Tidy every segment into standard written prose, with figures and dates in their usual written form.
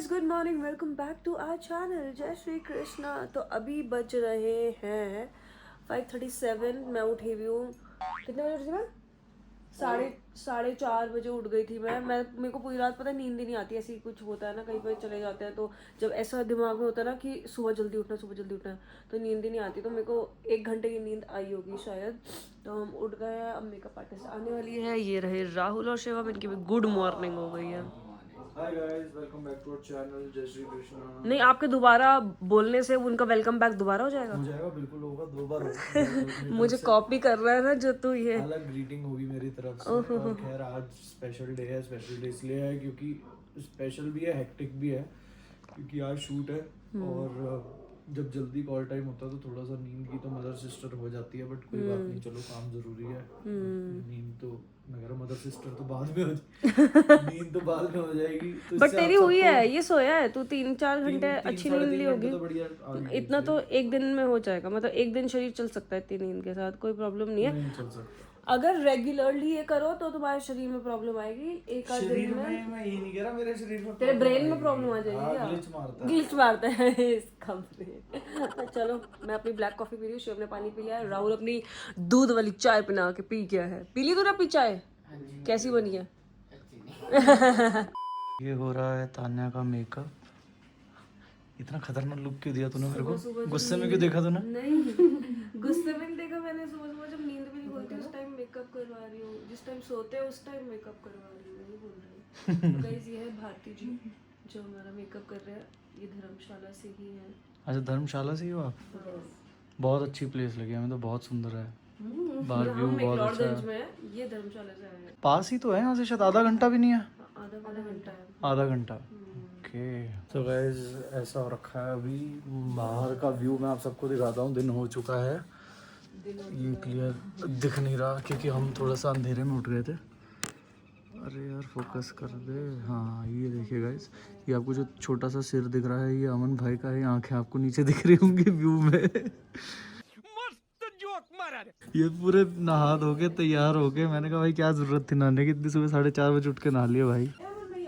Good morning, welcome back to our channel. जय श्री कृष्णा। तो अभी बज रहे हैं 5:37। मैं उठी हुई हूँ। कितने बजे उठी थी मैं? साढ़े चार बजे उठ गई थी मैं मेरे को पूरी रात पता है नींद ही नहीं आती। ऐसे ही कुछ होता है ना, कहीं पर चले जाते हैं तो जब ऐसा दिमाग में होता है ना कि सुबह जल्दी उठना तो नींद ही नहीं आती। तो मेरे को 1 घंटे की नींद आई होगी शायद। तो हम उठ गए हैं। अब मेकअप आर्टिस्ट आने वाली है। ये रहे राहुल और शिवम, इनकी भी गुड मॉर्निंग हो गई है। Hi guys, welcome back to our channel. जय श्री कृष्णा। नहीं, आपके दोबारा बोलने से उनका वेलकम बैक दोबारा हो जाएगा। हो जाएगा, बिल्कुल होगा, 2 बार होगा। मुझे कॉपी कर रहा है ना जो तू ये। अलग ग्रीटिंग होगी मेरी तरफ से। और खैर आज स्पेशल डे है। स्पेशल डे इसलिए है क्योंकि स्पेशल भी है, हेक्टिक भी है, क्योंकि आज शूट है। और जब जल्दी कॉल टाइम होता है तो थोड़ा सा नींद की तो मदर सिस्टर हो जाती है, बट कोई बात नहीं, चलो काम जरूरी है। नींद तो मैं मदर सिस्टर तो बाद में हो नींद तो बाद में हो जाएगी। तो बट तेरी हुई है, ये सोया है तू 3-4 घंटे अच्छी नींद ली होगी। तो बढ़िया इतना तो एक दिन में हो जाएगा। मतलब एक दिन शरीर चल सकता है इतनी नींद के साथ, कोई प्रॉब्लम नहीं है। नहीं चल सकता। अगर रेगुलरली ये करो तो तुम्हारे शरीर में प्रॉब्लम आएगी। एक आध दिन में मैं ये नहीं कह रहा मेरे शरीर में तेरे ब्रेन में प्रॉब्लम आ जाएगी। क्या ग्लिच मारता है इसका ब्रेन। चलो, मैं अपनी ब्लैक कॉफी पी रही हूँ, शिव ने पानी पी लिया है, राहुल अपनी दूध वाली चाय बना के पी गया है। पी ली तूने अपनी चाय? कैसी बनी है? ये हो रहा है तान्या का मेकअप। इतना खतरनाक लुक क्यों दिया तूने मेरे को? गुस्से में क्यों देखा तूने? नहीं, गुस्से में नहीं देखा मैंने। सुबह सुबह जब नींद भी नहीं खुलती उस टाइम मेकअप करवा रही हूँ। जिस टाइम सोते हैं उस टाइम मेकअप करवा रही हूँ, नहीं बोल रही हूँ। गाइस, ये है भारती जी जो हमारा मेकअप कर रहे हैं। ये धर्मशाला से ही है। अच्छा, धर्मशाला से ही हो आप? बहुत अच्छी प्लेस लगी हमें तो, बहुत सुंदर है। बाहर व्यू बहुत अच्छा है। ये धर्मशाला से आए हैं। पास ही तो है यहाँ से, शायद आधा घंटा भी नहीं है। आधा घंटा है। आधा घंटा। ओके। तो गाइस ऐसा हो रखा है अभी बाहर का व्यू। मैं आप सबको दिखाता हूँ। दिन हो चुका है। ये क्लियर दिख नहीं रहा क्योंकि हम थोड़ा सा अंधेरे में उठ गए थे। अरे यार फोकस कर दे। हाँ ये देखिए गाइस, ये आपको जो छोटा सा सिर दिख रहा है ये अमन भाई का है। आंखें आपको नीचे दिख रही होंगी व्यू में। ये पूरे नहा धो के तैयार हो गए। मैंने कहा भाई क्या जरूरत थी नहाने की, इतनी सुबह 4:30 बजे उठ के नहा लिया भाई।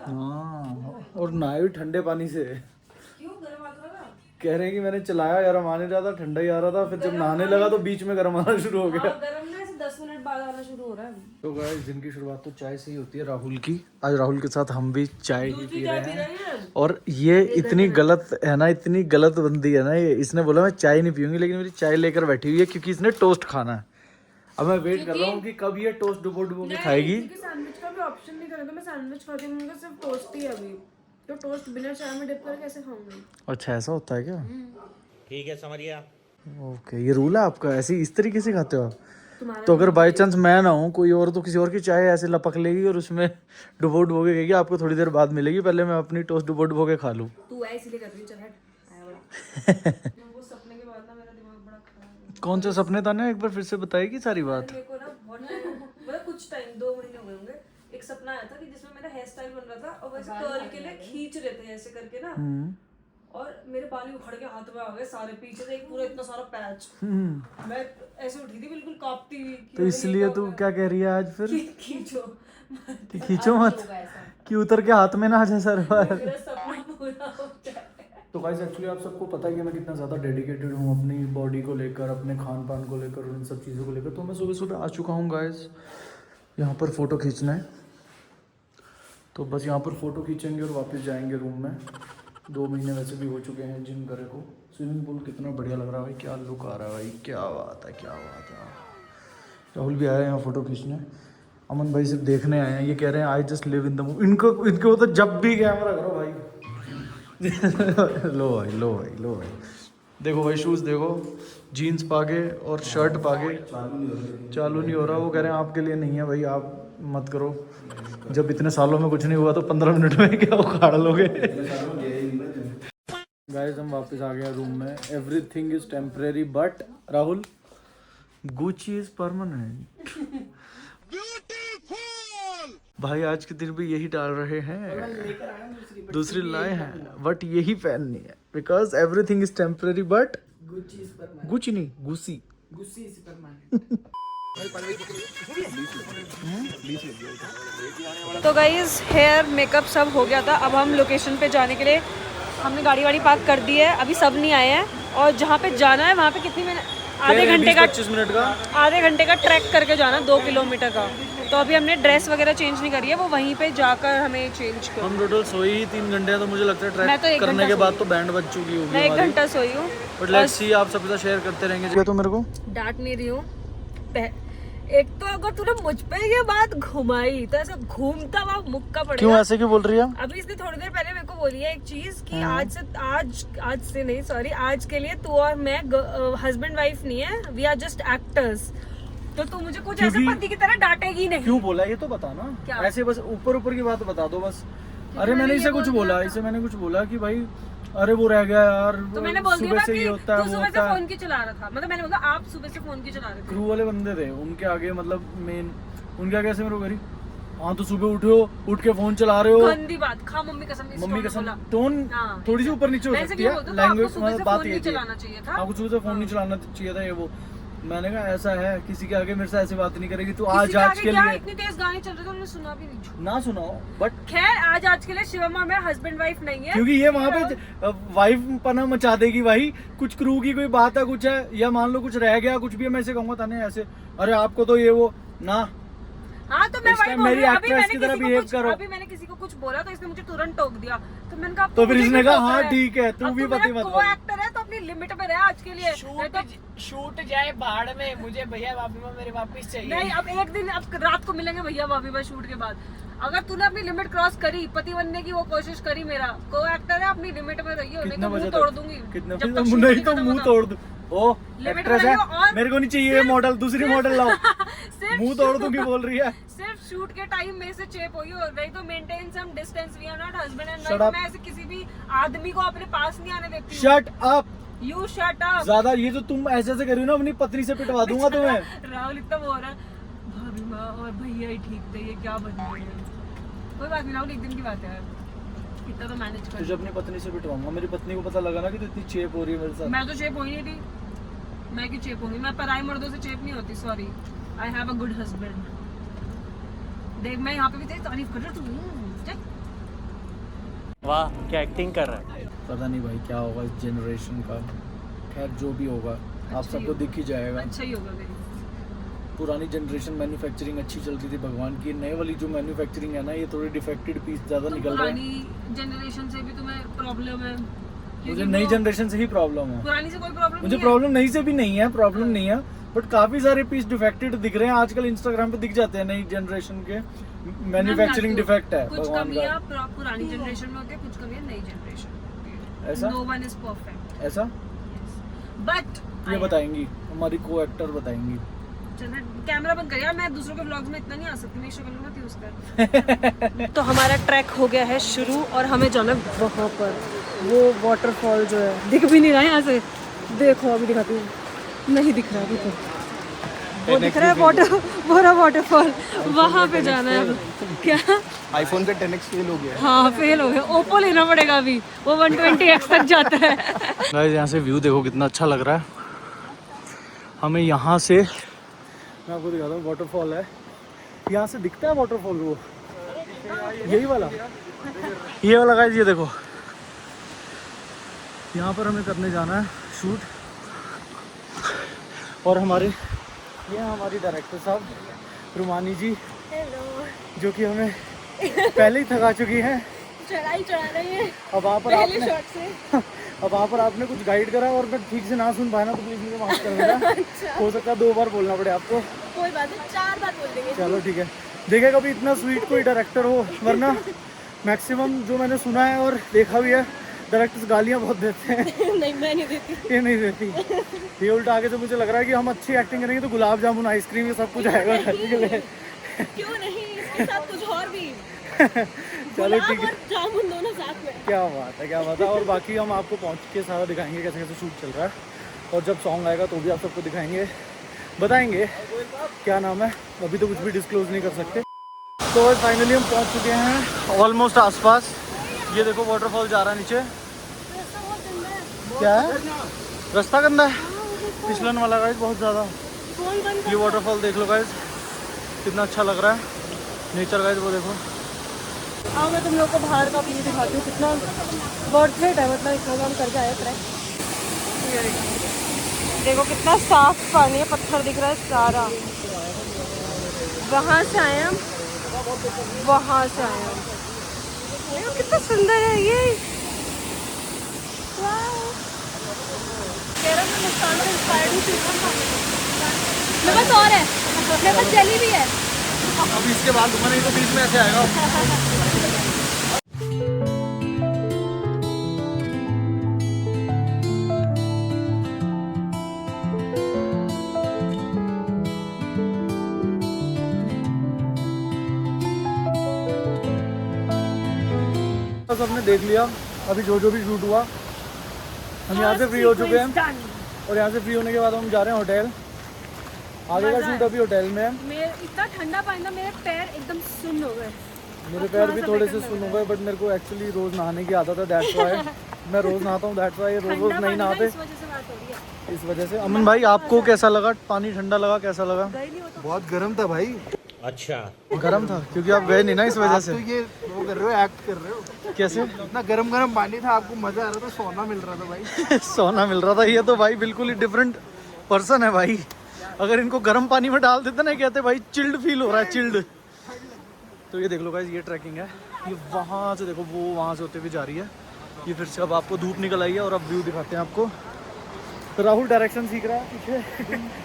हाँ, और नहाए भी ठंडे पानी से। क्यों गर्म आता था? कह रहे हैं कि मैंने चलाया, गर्म आ नहीं रहा था, ठंडा ही आ रहा था। फिर जब नहाने लगा तो बीच में गर्म आना शुरू हो गया। गर्म ना ऐसे 10 मिनट बाद आना शुरू हो रहा है। तो गाइस दिन की शुरुआत तो चाय से ही होती है राहुल की। आज राहुल के साथ हम भी चाय ही पी रहे हैं। और ये इतनी गलत है ना, इतनी गलत बंदी है ना ये। इसने बोला मैं चाय नहीं पीऊंगी, लेकिन मेरी चाय लेकर बैठी हुई है क्योंकि इसने टोस्ट खाना है। अब मैं वेट कर रहा हूँ कि कब ये टोस्ट डुबो के खाएगी। सैंडविच का भी ऑप्शन नहीं करेगा। मैं सैंडविच खाती हूँ, मुझे सिर्फ टोस्ट ही है अभी। तो टोस्ट बिना चाय में डिप करके कैसे खाऊंगी? अच्छा ऐसा होता है क्या? ठीक है, समझ गया। ओके, ये रूल है आपका? ऐसे इस तरीके से खाते हो आप? तो अगर बाई चांस मैं ना हूँ कोई और, तो किसी और की चाय ऐसे लपक लेगी और उसमें डुबो के कहेगी आपको थोड़ी देर बाद मिलेगी, पहले मैं अपनी टोस्ट डुबो के खा लूँ। तू ऐसे इसलिए कर रही है, चल हट। आया बड़ा। वो सपने के बाद ना मेरा दिमाग बड़ा खराब है। कौन से सपने था ना, एक बार फिर से बताएगी सारी बात। मेरे को ना बहुत टाइम, मतलब कुछ टाइम 2 महीने हो गए होंगे, एक सपना आया था कि जिसमें मेरा हेयर स्टाइल बन रहा था और वैसे कर्ल के लिए खींच रहे थे ऐसे करके ना, और मेरे बाल ही उखड़ के हाथ में आ गए सारे। पीछे से एक पूरा इतना सारा पैच। मैं ऐसे उठी थी बिल्कुल कांपती हुई। तो इसलिए तू क्या कह रही है आज फिर? खींचो कि खींचो मत, कि उतर के हाथ में ना आ जाए सर बार। मेरा सपना पूरा हो जाए। तो गाइस एक्चुअली आप सबको पता है कि मैं कितना ज़्यादा डेडिकेटेड हूँ अपनी बॉडी को लेकर, अपने खान पान को लेकर और इन सब चीज़ों को लेकर। तो मैं सुबह सुबह आ चुका हूँ गाइस, यहाँ पर फ़ोटो खींचना है। तो बस यहाँ पर फ़ोटो खींचेंगे और वापस जाएंगे रूम में। 2 महीने वैसे भी हो चुके हैं जिम करे को। स्विमिंग पूल कितना बढ़िया लग रहा है भाई, क्या लुक आ रहा है भाई, क्या बात है, क्या बात है। राहुल भी आया है यहाँ फ़ोटो खींचने। अमन भाई सिर्फ देखने आए हैं। ये कह रहे हैं I just live in the movie. इनको तो जब भी कैमरा करो भाई। लो भाई, लो भाई, लो भाई। देखो भाई शूज़ देखो, जीन्स पाके और शर्ट पाके चालू नहीं हो रहा। वो कह रहे हैं आपके लिए नहीं है भाई, आप मत करो। जब इतने सालों में कुछ नहीं हुआ तो 15 मिनट में क्या उखाड़ लोगे। गाइस हम वापस आ गए रूम में। Everything is temporary but Rahul Gucci is permanent. भाई आज के दिन भी यही डाल रहे हैं, दूसरी लाए हैं बट यही पहननी है because everything is temporary but Gucci नहीं, गुसी इज परमानेंट। तो गाइज हेयर मेकअप सब हो गया था। अब हम लोकेशन पे जाने के लिए हमने गाड़ी वाड़ी पार्क कर दी है। अभी सब नहीं आए हैं और जहाँ पे जाना है वहाँ पे कितनी मिनट आधे घंटे का 25 मिनट का आधे घंटे का ट्रैक करके जाना 2 किलोमीटर का। तो अभी हमने ड्रेस वगैरह चेंज नहीं करी है, वो वहीं पे जाकर हमें चेंज कर। हम टोटल सोई ही 3 घंटे हैं, तो मुझे लगता है मैं तो ट्रैक 1 करने घंटा के बाद तो बैंड बज चुकी होगी मैं 1 हमारी। घंटा सोई हूँ। बट लेट्स सी, आप सबके साथ शेयर करते रहेंगे। तो मेरे को डांट नहीं रही हूँ। एक तो अगर तूने मुझ पे ये बात घुमाई तो ऐसा घूमता हुआ मुक्का पड़ेगा। क्यों ऐसे क्यों बोल रही है? अभी इसने थोड़ी देर पहले मेरे को बोली है एक चीज कि आज से नहीं, सॉरी, आज के लिए तू और मैं हस्बैंड वाइफ नहीं है, वी आर जस्ट एक्टर्स। तो तू मुझे कुछ ऐसे पति की तरह डांटेगी नहीं। क्यों बोला ये तो बता ना। क्या? ऐसे बस ऊपर ऊपर की बात बता दो बस। अरे मैंने इसे कुछ बोला, इसे मैंने कुछ बोला कि भाई अरे वो रह गया यार, तो मैंने बोल दिया सुबह ना से कि ये होता है, तू वो सुबह से होता है। फोन की चला रहा था। मतलब मैंने बोला आप सुबह से फोन की चला रहे थे। क्रू वाले बंदे थे, उनके आगे मतलब मेन उनके आगे ऐसे मेरे को करी, हाँ तो सुबह उठो, उठ के फोन चला रहे हो। गंदी बात, खा मम्मी कसम। मम्मी कसम टोन हाँ। थोड़ी सी ऊपर नीचे हो सकती है, लैंग्वेज मतलब बात ये थी। चलाना चाहिए था। आपको सुबह से फोन नहीं चलाना चाहिए था। ये वो मैंने कहा ऐसा है, किसी के आगे मेरे से ऐसी बात नहीं करेगी तू। आज के लिए इतनी तेज गाने चल रहे थे, उन्होंने सुना भी नहीं। ना सुनाओ बट खैर आज के लिए शिवम और मैं हस्बैंड वाइफ नहीं है, क्योंकि ये वहाँ पे वाइफ पना मचा देगी भाई। कुछ क्रू की कोई बात है, कुछ है, या मान लो कुछ रह गया, कुछ भी, मैं ऐसे कहूंगा ताने ऐसे, अरे आपको तो ये वो ना। हाँ तो मैं इस वही टाइम बोल मेरी रही हूँ। अभी एक्ट्रेस मैंने की तरह किसी को बिहेव कुछ- करो। अभी मैंने किसी को कुछ बोला तो इसने मुझे तुरंत टोक दिया। तो मैंने कहा तो फिर इसने कहा हाँ ठीक है, तू भी पति मत बन। एक्टर है तो अपनी लिमिट में रहे आज के लिए। शूट जाए भाड़ में, मुझे भैया भाभी में मेरे वापस चाहिए। नहीं, अब एक दिन अब रात को मिलेंगे भैया भाभी में शूट के बाद। अगर तूने अपनी लिमिट क्रॉस करी, पति बनने की वो कोशिश करी, मेरा को एक्टर है, अपनी लिमिट में रहिए, नहीं कितना तो बजे मुंह तक? तोड़ दूंगी। कितना जब बजे? तक shoot नहीं तो खत्म मुंह होता। तोड़ दू। ओ लिमिट एक्ट्रेस में है, रहिए और मेरे को नहीं चाहिए ये मॉडल, दूसरी मॉडल लाओ। मुंह तोड़ दूंगी बोल रही है। सिर्फ शूट के टाइम में से चेप हुई हो रही तो maintain some distance, we are not husband and Shut wife. up. मैं ऐसे किसी भी आदमी को अपने पास नहीं आने देती हूँ। Shut up. You shut up. ज्यादा ये तो तुम ऐसे ऐसे करी हो ना, अपनी पत्नी से पिटवा दूंगा तुम्हें। राहुल इतना बोल रहा है, भाभी माँ और भैया ही ठीक थे, ये क्या बन गए हैं। कोई बात नहीं राहुल, एक दिन की बात है, इतना तो मैनेज कर। तुझे अपनी पत्नी से पिटवाऊंगा। मेरी पत्नी को पता लगा ना कि तू इतनी चेप हो रही है मेरे साथ। मैं तो चेप हो ही नहीं थी। मैं क्यों चेप होंगी? मैं पराई मर्दों से चेप नहीं होती, sorry. I have a good husband. देख मैं यहाँ पे भी तेरी तारीफ कर रही हूँ। वाह क्या एक्टिंग कर रहा है। पता नहीं भाई क्या होगा इस जनरेशन का। खैर जो भी होगा आप सबको दिख ही जाएगा। अच्छा ही होगा मेरी। पुरानी जनरेशन मैन्युफैक्चरिंग अच्छी चल रही थी भगवान की। नए वाली जो मैन्युफैक्चरिंग है ना, ये थोड़ी डिफेक्टेड पीस ज़्यादा तो निकल रहे हैं। पुरानी जनरेशन से भी तुम्हें प्रॉब्लम है? मुझे क्योंकि नई वो जनरेशन से ही प्रॉब्लम है। पुरानी से कोई प्रॉब्लम मुझे नहीं प्रॉब्लम नई से भी नहीं है, प्रॉब्लम नहीं है, बट काफी सारे पीस डिफेक्टेड दिख रहे हैं आजकल। इंस्टाग्राम पे दिख जाते हैं नई जनरेशन के। मैन्युफैक्चरिंग डिफेक्ट है कुछ भगवान कमियां का। पुरानी जनरेशन में होती है, कुछ कमियां नई जनरेशन में होती है। ऐसा? नो वन इज परफेक्ट ऐसा बट ये बताएंगी हमारी को एक्टर बताएंगी। चल कैमरा बंद कर यार, मैं दूसरों के व्लॉग्स में इतना नहीं आ सकती, मैं शक्ल मत यूज कर। तो हमारा ट्रैक हो गया है शुरू और हमें जाना है वहाँ पर, वो वाटरफॉल जो है। दिख भी नहीं रहा है यहाँ से, देखो अभी दिखाती हूँ, नहीं दिख रहा, देखो वो दिख रहा है वाटरफॉल, वहाँ पे जाना है। अब क्या आईफोन का 10x फेल हो गया। हाँ फेल हो गया, ओप्पो लेना पड़ेगा अभी, वो 120x तक जाता है। गाइस यहाँ से व्यू देखो कितना अच्छा लग रहा है हमें। यहाँ से मैं आपको दिखाता हूँ, वाटरफॉल है यहाँ से दिखता है वाटरफॉल। वो यही वाला, ये वाला गाइस, ये देखो यहाँ पर हमें करने जाना है शूट। और ये हमारी डायरेक्टर साहब रुमानी जी, जो कि हमें पहले ही थका चुकी हैं। चढ़ाई चढ़ा रही है अब वहाँ पर आपने कुछ गाइड करा और मैं ठीक से ना सुन पाया ना, तो प्लीज मुझे माफ कर देना। हो सकता है 2 बार बोलना पड़े आपको। कोई बात नहीं, 4 बार बोल देंगे। चलो ठीक है, देखेगा कभी इतना स्वीट कोई डायरेक्टर हो, वरना मैक्सिमम जो मैंने सुना है और देखा भी है, डायरेक्टर्स गालियाँ बहुत देते हैं। नहीं मैं नहीं देती। ये नहीं देती, ये उल्टा आगे से मुझे लग रहा है कि हम अच्छी एक्टिंग करेंगे तो गुलाब जामुन आइसक्रीम ये सब कुछ आएगा खाने के लिए। क्यों नहीं, इसके साथ कुछ और भी। चलो ठीक है, जामुन दोनों साथ में। क्या बात है, क्या बात है। और बाकी हम आपको पहुंच के सारा दिखाएंगे कैसे कैसे शूट चल रहा है, और जब सॉन्ग आएगा तो भी आप सबको दिखाएंगे, बताएंगे क्या नाम है। अभी तो कुछ भी डिस्क्लोज नहीं कर सकते। तो फाइनली हम पहुंच चुके हैं ऑलमोस्ट आसपास। ये देखो वाटरफॉल जा रहा है नीचे। क्या है? रास्ता गंदा है, फिसलन वाला गाइस बहुत ज़्यादा। फोन बंद ये वाटरफॉल देख लो गाइस, कितना अच्छा लग रहा है नेचर गाइस, वो देखो। आओ मैं तुम लोग को बाहर का व्यू दिखाती हूँ, कितना वर्थ इट है, मतलब इतना काम करके आए ट्रैक। देखो कितना साफ पानी है, पत्थर दिख रहा है सारा। वहाँ से आए हम, वहाँ से आए हम। देखो कितना सुंदर है ये। केरल में मुस्कान से इंस्पायर्ड हूँ, मेरे पास और है, मेरे पास जेली भी है। अब इसके बाद दूंगा, नहीं तो बीच में ऐसे आएगा। बस हमने देख लिया अभी जो भी शूट हुआ, हम यहाँ से फ्री हो चुके हैं और यहाँ से फ्री होने के बाद हम जा रहे हैं होटल। आगे का शूट अभी होटल में है। मेरे इतना ठंडा पानी था, मेरे पैर एकदम सुन्न हो गए। मेरे पैर भी थोड़े से सुन हो गए, बट मेरे को एक्चुअली रोज नहाने की आदत है, दैट्स व्हाई मैं रोज नहाता हूँ, दैट्स व्हाई रोज नहीं नहाते इस वजह से। अमन भाई आपको कैसा लगा? पानी ठंडा लगा, कैसा लगा? बहुत गर्म था भाई। अच्छा, गर्म था क्योंकि आप गए नहीं ना इस वजह से। तो ये वो कर रहे हो, एक्ट कर रहे हो। कैसे? इतना गरम गरम पानी था, आपको मजा आ रहा था, सोना मिल रहा था भाई। सोना मिल रहा था। ये तो भाई बिल्कुल ही डिफरेंट पर्सन है भाई। अगर इनको गर्म पानी में डाल देते ना, कहते भाई चिल्ड फील हो रहा है, चिल्ड। तो ये देख लो गाइस, ये ट्रैकिंग है, ये वहाँ से देखो, वो वहाँ से होते हुए जा रही है। ये फिर से अब आपको धूप निकल आई है और अब व्यू दिखाते हैं आपको। तो राहुल डायरेक्शन सीख रहा है पीछे।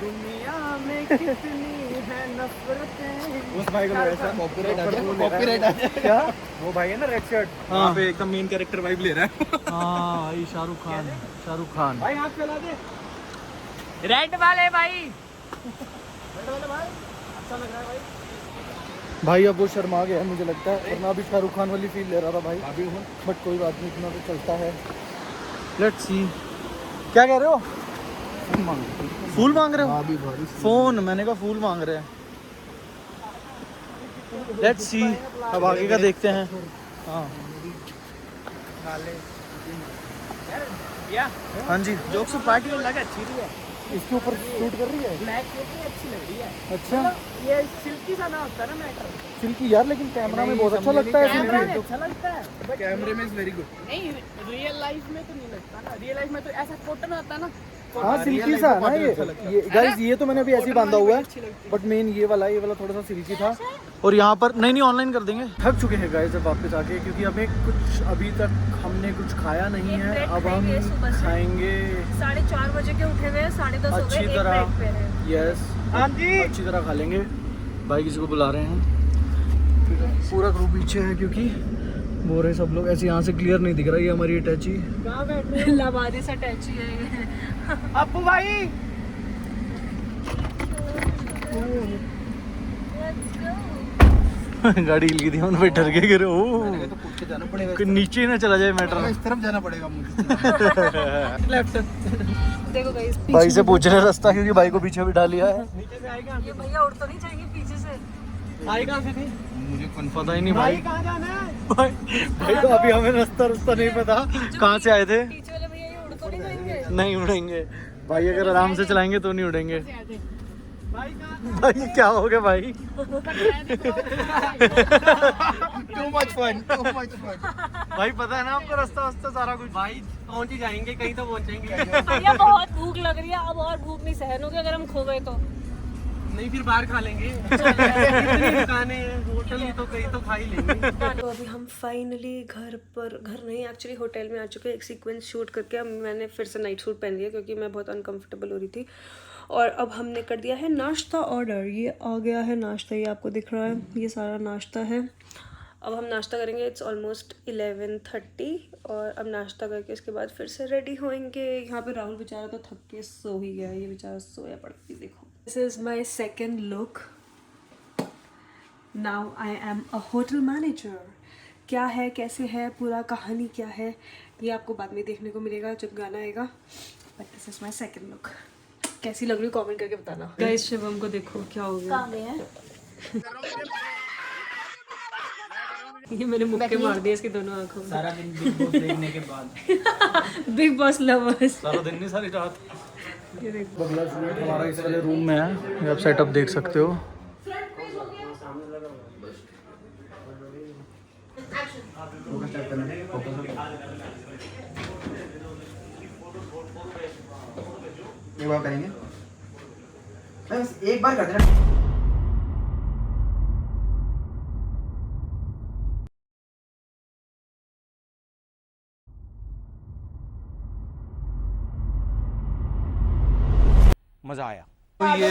दुनिया में कितनी है नफरतें। उस भाई को ऐसा कॉपीराइट आ जाए। क्या? वो भाई है ना रेड शर्ट, हाँ। वहाँ पे एकदम मेन कैरेक्टर वाइब ले रहा है। हाँ भाई, शाहरुख खान, शाहरुख खान भाई हाथ फैला दे। रेड वाले भाई, भाई अब वो शर्मा गया है मुझे लगता है, वरना अभी शाहरुख खान वाली फील ले रहा था भाई। बट कोई बात नहीं, इतना तो चलता है। Let's see. क्या कह रहे हो? फूल मांग रहे हो? फोन, मैंने कहा फूल मांग रहे हैं। लेट्स सी, अब आगे का देखते हैं। हाँ हाँ जी, जोक्स पार्टी को लगा अच्छी रही है। इसके ऊपर शूट कर रही है। ब्लैक अच्छी लग रही है। अच्छा, ये सिल्की सा ना होता है ना मैटर। सिल्की यार, लेकिन कैमरा में बहुत अच्छा लगता है। कैमरा में सिल्की अच्छा लगता है, बट कैमरे में इज वेरी गुड। नहीं रियल लाइफ में तो नहीं लगता ना। रियल लाइफ में तो ऐसा कॉटन आता है ना। हाँ सिल्की सा है ना ये गाइस। ये तो मैंने अभी ऐसे ही बांधा हुआ है, बट मेन ये वाला थोड़ा सा सिल्की था। और यहाँ पर नहीं ऑनलाइन कर देंगे। थक चुके हैं गाइस अब वापस आके, क्योंकि हमें कुछ अभी तक हमने कुछ खाया नहीं है। अब हम खाएंगे 4:30 बजे के उठे हुए, 10:30 हो गए, अच्छी एक तरह। ब्रेक पे हैं। यस, हाँ जी, अच्छी तरह खा लेंगे। भाई किसी को बुला रहे हैं, पूरा ग्रुप पीछे है क्योंकि बोल रहे सब लोग। ऐसे यहाँ से क्लियर नहीं दिख रहा, ये हमारी अटैची। कहाँ बैठ रहे लावादी सा टैची है ये। अप्पू भाई? गाड़ी हिल गई थी, हम डर के गिरे। ओ तो पूछ के जाना पड़ेगा, कि नीचे ही ना चला जाए मैटर। इस तरफ जाना पड़ेगा मुझे। लेफ्ट। देखो गाइस, भाई से पूछ रहे रास्ता, क्योंकि भाई को पीछे बिठा लिया है। नीचे से आएगा। ये भैया उड़ तो नहीं जाएंगे पीछे से? आई कहाँ से थी? मुझे पता ही नहीं भाई भाई। कहाँ जाना है? भाई तो अभी हमें रास्ता नहीं पता कहाँ से आए थे। पीछे वाले भैया ये उड़ तो नहीं जाएंगे? नहीं उड़ेंगे भाई, अगर आराम से चलाएंगे तो नहीं उड़ेंगे। भाई कहाँ? भाई क्या हो गया भाई? Too much fun, too much fun. भाई पता है ना आपको रास्ता वास्ता सारा कुछ। भाई पहुँच ही जाएंगे, कहीं तो पहुँचेंगे। भैया बहुत भूख लग रही है, अब और भूख नहीं सहन होगी अगर हम खो गए तो। नहीं फिर बाहर खा लेंगे। इतनी दुकानें हैं, होटल ही तो कहीं तो खा ही लेंगे। तो अभी हम फाइनली घर नहीं, एक्चुअली होटल में आ चुके हैं। एक सीक्वेंस शूट करके अब मैंने फिर से नाइट सूट पहन लिया क्योंकि मैं बहुत अनकंफर्टेबल हो रही थी। और अब हमने कर दिया है नाश्ता ऑर्डर। ये आ गया है नाश्ता, ये आपको दिख रहा है, ये सारा नाश्ता है। अब हम नाश्ता करेंगे। इट्स ऑलमोस्ट 11:30 और अब नाश्ता करके इसके बाद फिर से रेडी होएंगे। यहाँ पे राहुल बेचारा तो थक के सो ही गया, ये बेचारा सोया पड़ा। देखो, this is my second look. Now I am a hotel manager. क्या है, कैसे है, पूरा कहानी क्या है, ये आपको बाद में देखने को मिलेगा जब गाना आएगा। But this is my second look. कैसी लग रही है कमेंट करके बताना। गाइस शिवम को देखो क्या हो गया। ये मैंने मुक्के मार दिए इसकी दोनों आंखों में। सारा दिन बिग बॉस देखने के बाद। Big boss lovers. सारा दिन नहीं, सारी रात। अगला शूट हमारा इस वाले रूम में है, ये आप सेटअप देख सकते हो। एक बार करेंगे, बस एक बार कर देना। मजा आया। तो ये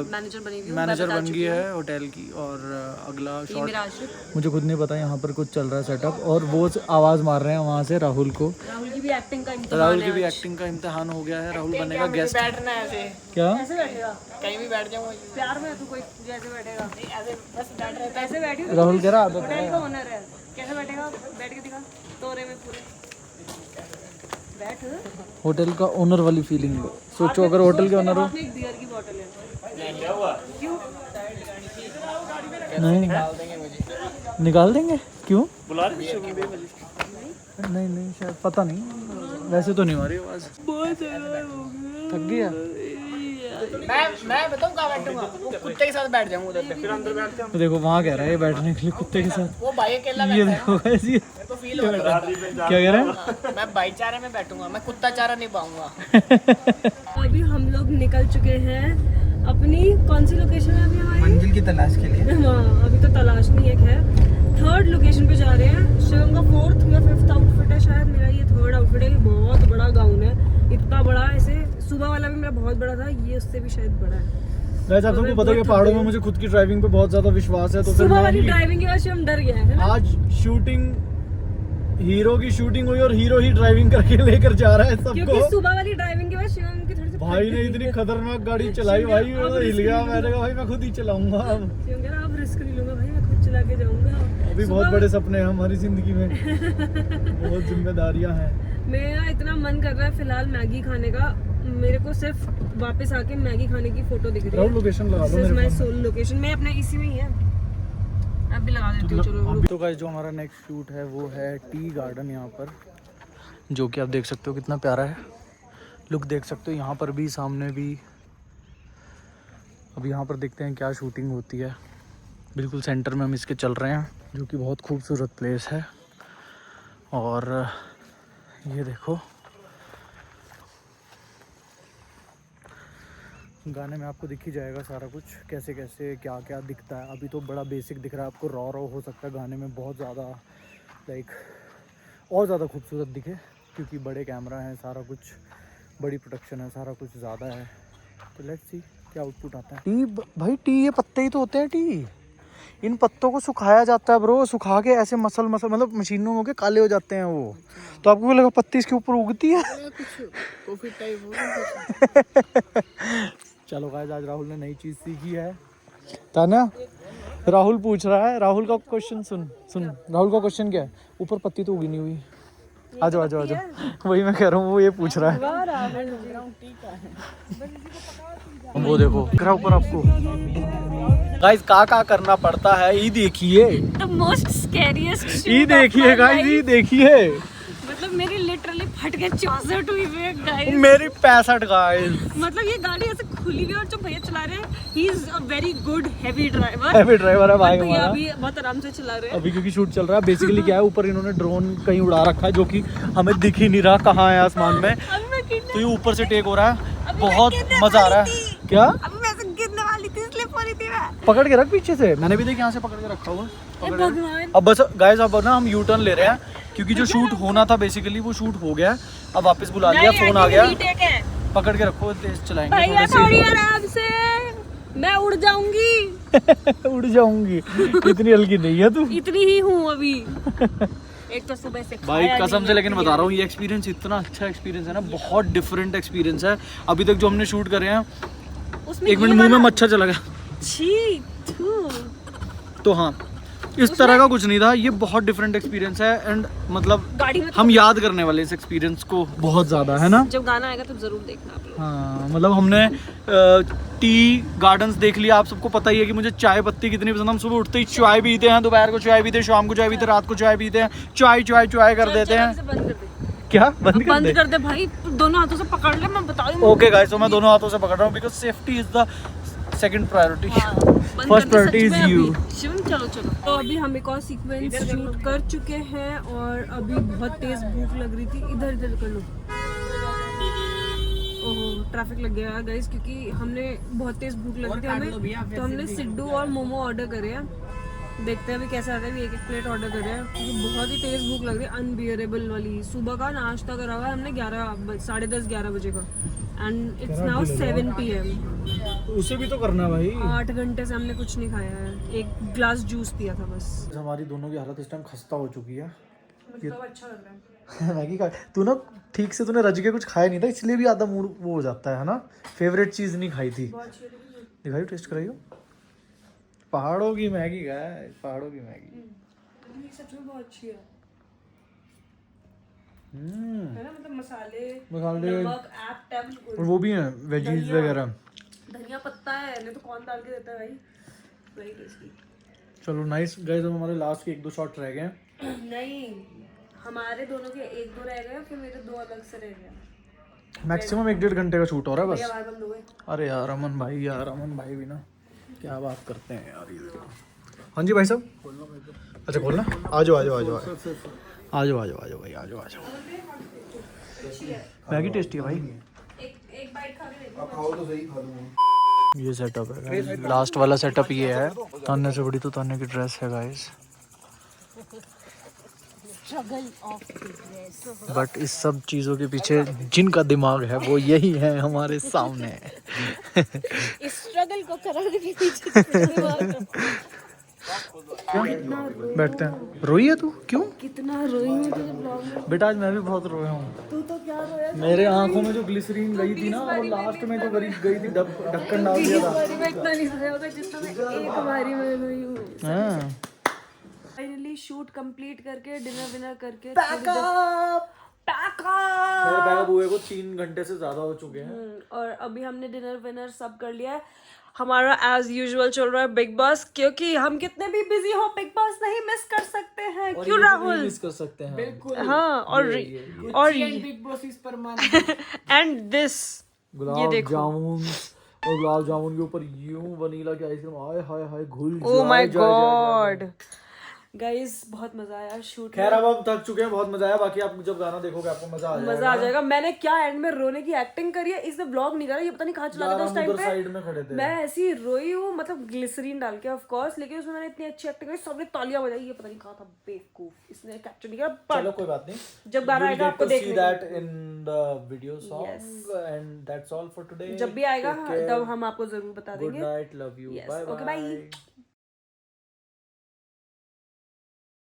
मैनेजर बनी हुई हूँ, मैनेजर मैं बता बन चुकी गई हूँ। है होटल की। और अगला ये शॉट मेरा आशिक। मुझे खुद नहीं पता, यहाँ पर कुछ चल रहा है सेटअप, और वो आवाज़ मार रहे हैं वहाँ से राहुल को। राहुल की भी एक्टिंग का इम्तिहान राहुल है की भी आज। एक्टिंग का इम्तिहान हो गया है, राहुल बनेगा गेस्ट। बैठना है ऐसे, क्या कैसे बैठेगा? कहीं भी बैठ जाऊँ। प्यार में तू कोई जैसे बैठेगा, ऐसे बस बैठ रहे ऐसे बैठी। राहुल कह रहा आदत होटल है। का ओनर है, कैसे बैठेगा? बैठ के दिखा, तोरे में पूरे बैठ। होटल का ओनर वाली फीलिंग लो। सोचो अगर होटल के ओनर हो। एक बियर की बोतल है। क्यों? नहीं निकाल देंगे, क्यों? बुला नहीं नहीं शायद, पता नहीं, वैसे तो नहीं हमारी आवाज़। बहुत ज़्यादा हो गया। थक गया। मैं बताऊँ कहाँ बैठूंगा? वो कुत्ते के साथ बैठ जाऊँ उधर पे, फिर अंदर बैठते हैं। तो देखो वहाँ कह रहा है ये बैठने के लिए कुत्ते के साथ। वो भाई अकेला ये बैठा देखो ऐसी है तो फील हो रहा है। क्या कह रहे हैं? मैं भाईचारे में बैठूंगा, मैं कुत्ता चारा नहीं पाऊंगा। अभी हम लोग निकल चुके हैं अपनी कौन सी लोकेशन है अभी हमारी? मंजिल की तलाश के लिए। हाँ, अभी तो तलाश नहीं है। खैर थर्ड लोकेशन पे जा रहे हैं। शिवम का 4th या 5th आउटफिट है शायद, मेरा ये 3rd आउटफिट है। ये बहुत बड़ा गाउन है, इतना बड़ा, ऐसे सुबह वाला भी मेरा बहुत बड़ा था, ये उससे भी शायद बड़ा है। वैसे आप सबको पता है कि पहाड़ों में मुझे खुद की ड्राइविंग पे बहुत ज्यादा विश्वास है, तो फिर सुबह मैं वाली ड्राइविंग के बाद शिवम डर गया है ना? आज शूटिंग, हीरो की शूटिंग हुई और हीरो ही ड्राइविंग करके लेकर जा रहा है क्योंकि सबको। सुबह वाली ड्राइविंग के बाद शिवम की थोड़ी सी भाई ने इतनी खतरनाक गाड़ी चलाई भाई, वो तो हिल गया। मैंने कहा भाई मैं खुद ही चलाऊंगा अब। शिवम कह रहा अब रिस्क नहीं लूंगा भाई, मैं खुद चला के जाऊंगा। अभी बहुत बड़े सपने हैं हमारी जिंदगी में, बहुत जिम्मेदारियां हैं। मेरा इतना मन कर रहा है फिलहाल मैगी खाने का। मेरे को सिर्फ वापस आके मैगी खाने की फोटो दिख रही राहुल है। लोकेशन लगा दो दिस इज मेरे माय फोन सोल लोकेशन। मैं अपने इसी में ही है, अब भी लगा देती हूँ। चलो में। तो गाइस जो हमारा नेक्स्ट शूट है वो है टी गार्डन यहाँ पर, जो कि आप देख सकते हो कितना प्यारा है। लुक देख सकते हो यहाँ पर भी, सामने भी। अब यहाँ पर देखते हैं क्या शूटिंग होती है। बिल्कुल सेंटर में हम इसके चल रहे हैं, जो कि बहुत खूबसूरत प्लेस है। और ये देखो, गाने में आपको दिख ही जाएगा सारा कुछ, कैसे कैसे क्या क्या दिखता है। अभी तो बड़ा बेसिक दिख रहा है आपको, रॉ हो सकता है गाने में बहुत ज़्यादा लाइक और ज़्यादा खूबसूरत दिखे, क्योंकि बड़े कैमरा हैं, सारा कुछ बड़ी प्रोडक्शन है, सारा कुछ ज़्यादा है। तो लेट्स सी क्या आउटपुट आता है। टी भाई, टी ये पत्ते ही तो होते हैं। टी इन पत्तों को सुखाया जाता है ब्रो, सुखा के ऐसे मसल मतलब मशीनों में होके काले हो जाते हैं वो। तो आपको लगा पत्ती इसके ऊपर उगती है? Coffee type. चलो गाइस, आज राहुल ने नई चीज़ सीखी है ताना। राहुल पूछ रहा है, राहुल का क्वेश्चन सुन। राहुल का क्वेश्चन क्या है? ऊपर पत्ती तो उगी नहीं हुई। आ जाओ। वही मैं कह रहा हूँ, वो ये पूछ रहा है। वो देखो दिख रहा ऊपर आपको। गाइस का करना पड़ता है, ये देखिए। द मोस्ट स्कैरिएस्ट ये देखिए गाइस, ये देखिए। मतलब मेरी लिटरली फट के 64 हुई है गाइस। मेरी 65 गाइस। मतलब ये गाड़ी ऐसे खुली हुई है और जो भैया चला रहे हैं, he is a very good heavy driver. Heavy driver है भाई भैया हमारा। अभी बहुत आराम से चला रहे हैं। अभी क्योंकि शूट चल रहा है। बेसिकली क्या है, ऊपर इन्होंने ड्रोन कहीं उड़ा रखा है, जो कि हमें दिख ही नहीं रहा कहाँ है आसमान में। अभी मैं गिरने तो ये ऊपर से टेक हो रहा है, अभी बहुत मैं गिरने मजा आ रहा वाली है। थी। क्या? अभी मैं ऐसे गिरने वाली थी, स्लिप हो रही थी मैं। पकड़ के रख पीछे से, मैंने भी देख यहाँ से पकड़ के रखा हुआ। पकड़ के रख। भगवान। अब बस गाइस, अब ना हम यू टर्न ले रहे हैं, क्योंकि जो शूट होना था बेसिकली वो शूट हो गया है। अब वापस बुला लिया, फोन आ गया। पकड़ के रखो, तेज चलाएंगे भैया थोड़े थोड़ी आराम से, मैं उड़ जाऊंगी। से। उड़ जाऊंगी, इतनी हल्की नहीं है तू। इतनी ही हूँ अभी। एक तो सुबह से भाई खाया कसम नहीं से, लेकिन है। बता रहा हूँ ये एक्सपीरियंस इतना अच्छा एक्सपीरियंस है ना, बहुत डिफरेंट एक्सपीरियंस है। अभी तक जो हमने शूट करे हैं, उसमें एक ये मिनट मुंह में वाला- मच्छर चला गया। छी, थू। तो हाँ, इस तरह का कुछ नहीं था। ये बहुत डिफरेंट एक्सपीरियंस है, एंड मतलब गाड़ी में तो हम याद करने वाले इस एक्सपीरियंस को बहुत ज़्यादा, है ना। जब गाना आएगा तब जरूर देखना आप लोग। हाँ, मतलब हमने टी गार्डन्स देख लिया। आप सबको पता ही है कि मुझे चाय पत्ती कितनी पसंद है। हम सुबह उठते ही चाय पीते हैं, दोपहर को चाय पीते हैं, शाम को चाय पीते हैं, रात को चाय पीते हैं। चाय कर देते हैं। बंद कर दे, क्या बंद कर बंद दे? कर दे भाई। दोनों हाथों से पकड़ ले, मैं बता रही हूँ। ओके गाइस, तो मैं दोनों हाथों से पकड़ रहा हूँ because safety is the second priority. First priority is you. Shivam चलो चलो। तो अभी हम एक और सीक्वेंस शूट कर चुके हैं और अभी बहुत तेज भूख लग रही थी। इधर इधर कर लो। ओह ट्रैफिक लग गया गाइस, क्योंकि हमने बहुत तेज भूख लगी थी हमें, तो हमने सिड्डू और मोमो ऑर्डर करे हैं। देखते हैं अभी कैसा आता है। अभी एक प्लेट ऑर्डर कर रहे हैं क्योंकि बहुत ही तेज भूख लग रही है, अनबियरेबल वाली। सुबह का नाश्ता करा हुआ है हमने 10:30-11 बजे का, एंड इट्स नाउ 7 PM। उसे भी तो करना भाई। 8 घंटे से हमने कुछ नहीं खाया है, एक ग्लास जूस पिया था बस। हमारी दोनों की हालत इस टाइम खस्ता हो चुकी है। मतलब अच्छा लग रहा है। मैगी खा तू ना, ठीक से तूने रज के कुछ खाया नहीं था, इसलिए भी आधा मूड वो हो जाता है ना। फेवरेट चीज नहीं खाई थी। दिखाई, टेस्ट कराइयो। पहाड़ों की मैगी है, पहाड़ों की मैगी। सच में बहुत अच्छी है हम्म, ना, मतलब मसाले मसाले नमक ऐप और वो भी है वेजीज वगैरह। धनिया पत्ता है, नहीं तो कौन डाल के देता है भाई। Very tasty. चलो नाइस गाइस, अब हमारे लास्ट के 1-2 शॉट रह गए हैं। नहीं, हमारे दोनों के 1-2 रह गए, फिर मेरे 2 अलग से रह गए। मैक्सिमम 1-1.5 घंटे का शूट हो रहा है भैया बस। बार बंद हो गए। अरे यार अमन भाई, यार अमन भाई भी ना क्या बात करते हैं यार ये देखो। हाँ जी भाई साहब। अच्छा खोलना, आ जाओ आ जाओ आ जाओ आ जाओ आ जाओ आ जाओ भाई, आ जाओ आ जाओ। मैगी टेस्टी है भाई। एक बाइट खा के देखो। खाओ तो सही, खा लूंगा। ये सेटअप है, लास्ट वाला सेटअप ये है। तान्ने से बड़ी तो तान्ने की ड्रेस है गाइस। बट इस सब चीज़ों के पीछे जिनका दिमाग है वो यही है हमारे सामने। इस स्ट्रगल को कराने के पीछे बैठते हैं। रोई है तू क्यों? कितना रोई हूँ तेरे ब्लॉग में। बेटा आज मैं भी बहुत रोया हूँ। तू तो क्या रोया? मेरे आंखों में जो ग्लिसरीन गई थी ना, वो लास्ट में जो गई थी, ढक्कन डाल दिया था। बारी में इतना नहीं रोया होगा जितना मैं एक बारी में रोई हूँ। हाँ। फाइनली शूट कंप्लीट करके डिनर विनर करके मेरे बैग हुए को 3 घंटे से ज्यादा हो चुके हैं। और अभी हमने डिनर विनर सब कर लिया है। हमारा एज यूजुअल चल रहा है बिग बॉस, क्योंकि हम कितने भी बिजी हो बिग बॉस नहीं मिस कर सकते हैं। क्यों राहुल? मिस कर सकते हैं बिल्कुल। हाँ, और Bigg Boss is permanent. And this gulab jamun, और गुलाब जामुन के ऊपर यूं वनीला की आइसक्रीम, हाय हाय हाय घुल ओ माय जाए, गॉड गाइस, बहुत मजा आया शूट। खैर अब हम थक चुके हैं, बहुत मजा आया। बाकी आप जब गाना देखोगे आपको मजा आ जाएगा। मजा आ जाएगा। मैंने क्या एंड में रोने की एक्टिंग करी है, इसने व्लॉग नहीं करा, ये पता नहीं कहाँ चला गया था उस टाइम पे। साइड में खड़े थे। मैं ऐसी रोई हूँ, मतलब ग्लिसरीन डाल के ऑफ कोर्स, लेकिन उसमें मैंने इतनी अच्छी एक्टिंग करी, सबने तालियां बजाई। ये पता नहीं कहाँ था बेवकूफ, इसने कैप्चर नहीं किया। चलो कोई बात नहीं, जब गाना आएगा आपको देखने see that in the video song and that's all for today. जब भी आएगा तब हम आपको जरूर बता देंगे। Good night, love you, Yes. bye Okay, bye.